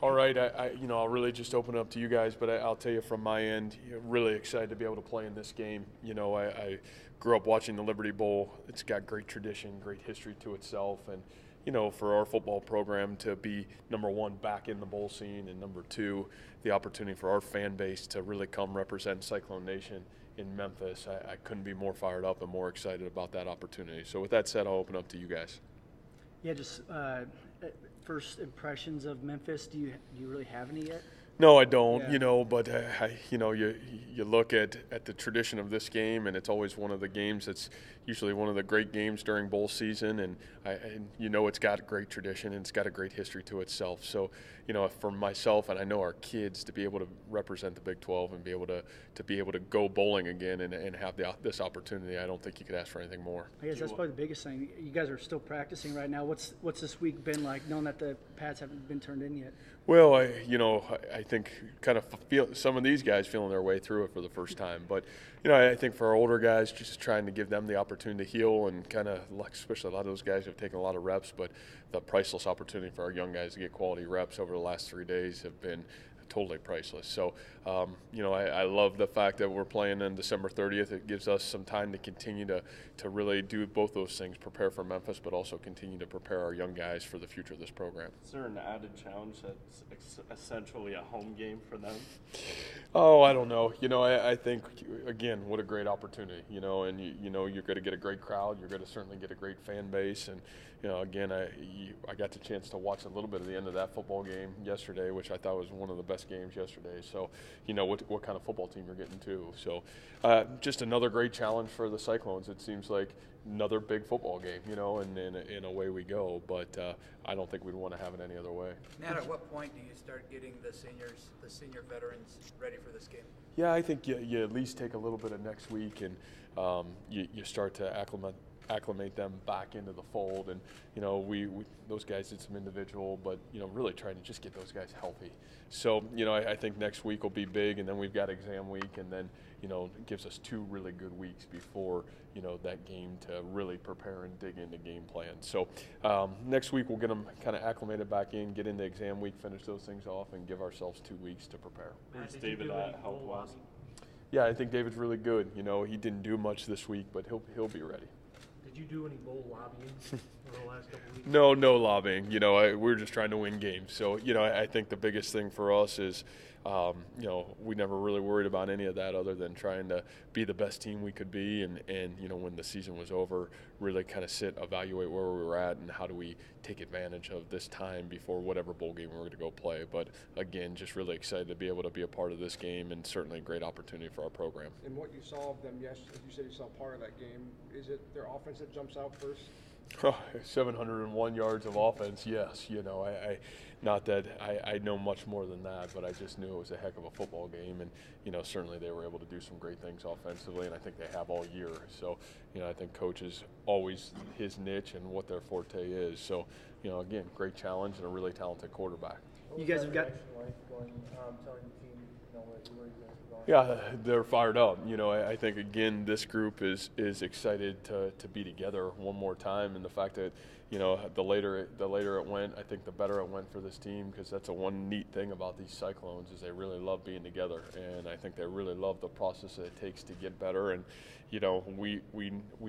All right, I'll really just open it up to you guys, but I'll tell you from my end, really excited to be able to play in this game. I grew up watching the Liberty Bowl. It's got great tradition, great history to itself, and for our football program to be number one back in the bowl scene, and number two, the opportunity for our fan base to really come represent Cyclone Nation in Memphis. I couldn't be more fired up and more excited about that opportunity. So with that said, I'll open up to you guys. Yeah, just first impressions of Memphis. Do you really have any yet? No, I don't. Yeah. But you look at the tradition of this game, and it's always one of the games that's usually one of the great games during bowl season, and it's got a great tradition and it's got a great history to itself. So, for myself and I know our kids to be able to represent the Big 12 and be able to go bowling again and have this opportunity, I don't think you could ask for anything more. I guess that's probably the biggest thing. You guys are still practicing right now. What's this week been like, knowing that the pads haven't been turned in yet? Well, I think kind of feel some of these guys feeling their way through it for the first time. But, I think for our older guys, just trying to give them the opportunity to heal and kind of, especially a lot of those guys who have taken a lot of reps, but the priceless opportunity for our young guys to get quality reps over the last 3 days have been totally priceless. So, I love the fact that we're playing on December 30th. It gives us some time to continue to really do both those things, prepare for Memphis, but also continue to prepare our young guys for the future of this program. Is there an added challenge that's essentially a home game for them? Oh, I don't know. I think, again, what a great opportunity, and you're going to get a great crowd. You're going to certainly get a great fan base. And, again, I got the chance to watch a little bit of the end of that football game yesterday, which I thought was one of the best games yesterday. So, what kind of football team you're getting to. So, just another great challenge for the Cyclones. It seems like another big football game, and away we go. But I don't think we'd want to have it any other way. Matt, at what point do you start getting the senior veterans ready for this game? Yeah, I think you at least take a little bit of next week and you start to acclimate them back into the fold. And we those guys did some individual, but really trying to just get those guys healthy. So I think next week will be big, and then we've got exam week, and then it gives us 2 really good weeks before that game to really prepare and dig into game plan. So next week we'll get them kind of acclimated back in, get into exam week, finish those things off, and give ourselves 2 weeks to prepare. Where's David at health-wise? Yeah, I think David's really good. He didn't do much this week, but he'll be ready. Did you do any bowl lobbying over the last couple of weeks? No lobbying. We're just trying to win games. So, I think the biggest thing for us is, we never really worried about any of that other than trying to be the best team we could be. And when the season was over, really kind of evaluate where we were at and how do we take advantage of this time before whatever bowl game we're going to go play. But, again, just really excited to be able to be a part of this game, and certainly a great opportunity for our program. And what you saw of them, yes, you said you saw part of that game. Is it their offense that jumps out first? 701 yards of offense, yes. Not that I know much more than that, but I just knew it was a heck of a football game, and certainly they were able to do some great things offensively, and I think they have all year. So I think coach is always his niche and what their forte is. So again, great challenge and a really talented quarterback. You guys have got. Telling the team, where you guys are going. Yeah, they're fired up. I think, again, this group is excited to be together one more time, and the fact that, the later it went, I think the better it went for this team, because that's one neat thing about these Cyclones is they really love being together, and I think they really love the process that it takes to get better. And, we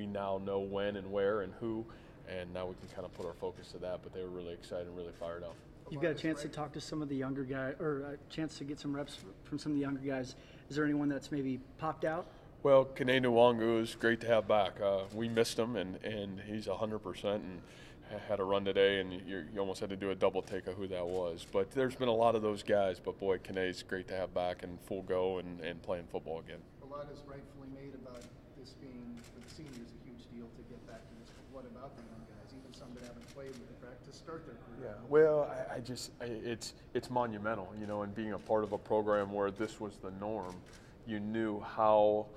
now know when and where and who, and now we can kind of put our focus to that, but they were really excited and really fired up. You've got a chance to talk to some of the younger guys, or a chance to get some reps from some of the younger guys. Is there anyone that's maybe popped out? Well, Kene Nwangu is great to have back. We missed him, and he's 100% and had a run today, and you almost had to do a double take of who that was. But there's been a lot of those guys, but boy, Kene's great to have back and full go and playing football again. A lot is rightfully made about this being, for the seniors, a huge deal to get back to this. But what about the young guys, even some that haven't played with the practice, start their career? Yeah, well, it's monumental, and being a part of a program where this was the norm, you knew how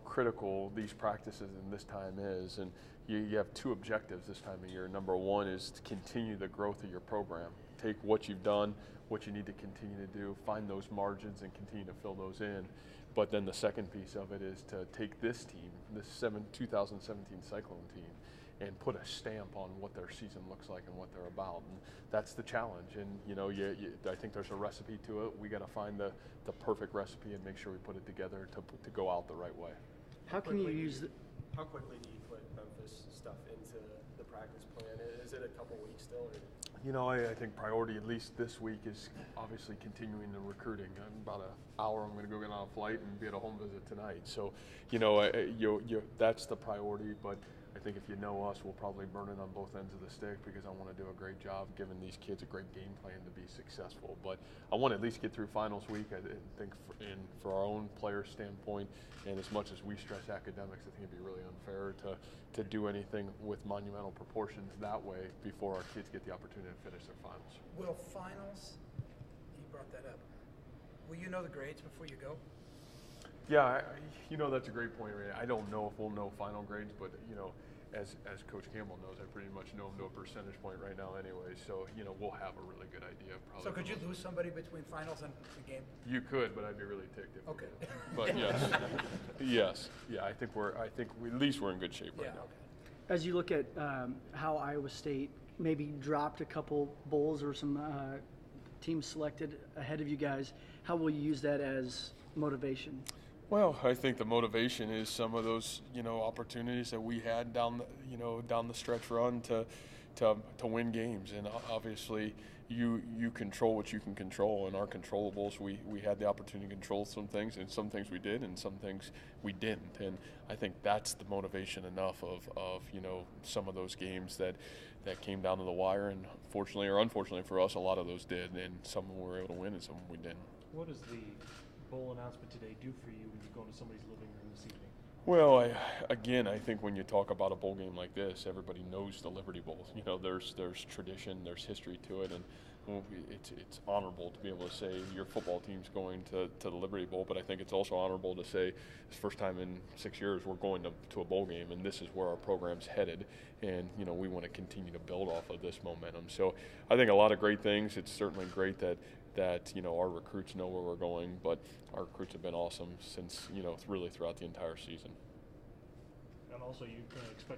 critical these practices in this time is, and you have 2 objectives this time of year. Number one is to continue the growth of your program. Take what you've done, what you need to continue to do, find those margins and continue to fill those in. But then the second piece of it is to take this team, this 2017 Cyclone team, and put a stamp on what their season looks like and what they're about. And that's the challenge. And I think there's a recipe to it. We got to find the perfect recipe and make sure we put it together to go out the right way. How can you use How quickly do you put Memphis stuff into the practice plan? Is it a couple weeks still? Or? I think priority, at least this week, is obviously continuing the recruiting. In about an hour, I'm going to go get on a flight and be at a home visit tonight. So, that's the priority. But I think if you know us, we'll probably burn it on both ends of the stick because I want to do a great job giving these kids a great game plan to be successful. But I want to at least get through finals week. I think for our own players' standpoint, and as much as we stress academics, I think it'd be really unfair to do anything with monumental proportions that way before our kids get the opportunity to finish their finals. Will finals, you brought that up, will you know the grades before you go? Yeah, that's a great point, Ray. I don't know if we'll know final grades, but as Coach Campbell knows, I pretty much know him to a percentage point right now anyway. So we'll have a really good idea. Probably. So could you lose somebody between finals and the game? You could, but I'd be really ticked if. Okay. You did. But yes, yeah. I think at least we're in good shape right Yeah. now. As you look at how Iowa State maybe dropped a couple bowls or some teams selected ahead of you guys, how will you use that as motivation? Well, I think the motivation is some of those, opportunities that we had down the stretch run to win games, and obviously you control what you can control, and our controllables we had the opportunity to control some things, and some things we did, and some things we didn't, and I think that's the motivation enough of some of those games that came down to the wire, and fortunately or unfortunately for us, a lot of those did, and some we were able to win, and some we didn't. What does the bowl announcement today do for you when you go into somebody's living room this evening? Well, I think when you talk about a bowl game like this, everybody knows the Liberty Bowl. There's tradition, there's history to it, and it's honorable to be able to say your football team's going to the Liberty Bowl. But I think it's also honorable to say it's the first time in 6 years we're going to a bowl game, and this is where our program's headed. And we want to continue to build off of this momentum. So I think a lot of great things. It's certainly great that our recruits know where we're going, but our recruits have been awesome since really throughout the entire season. And also, you can expect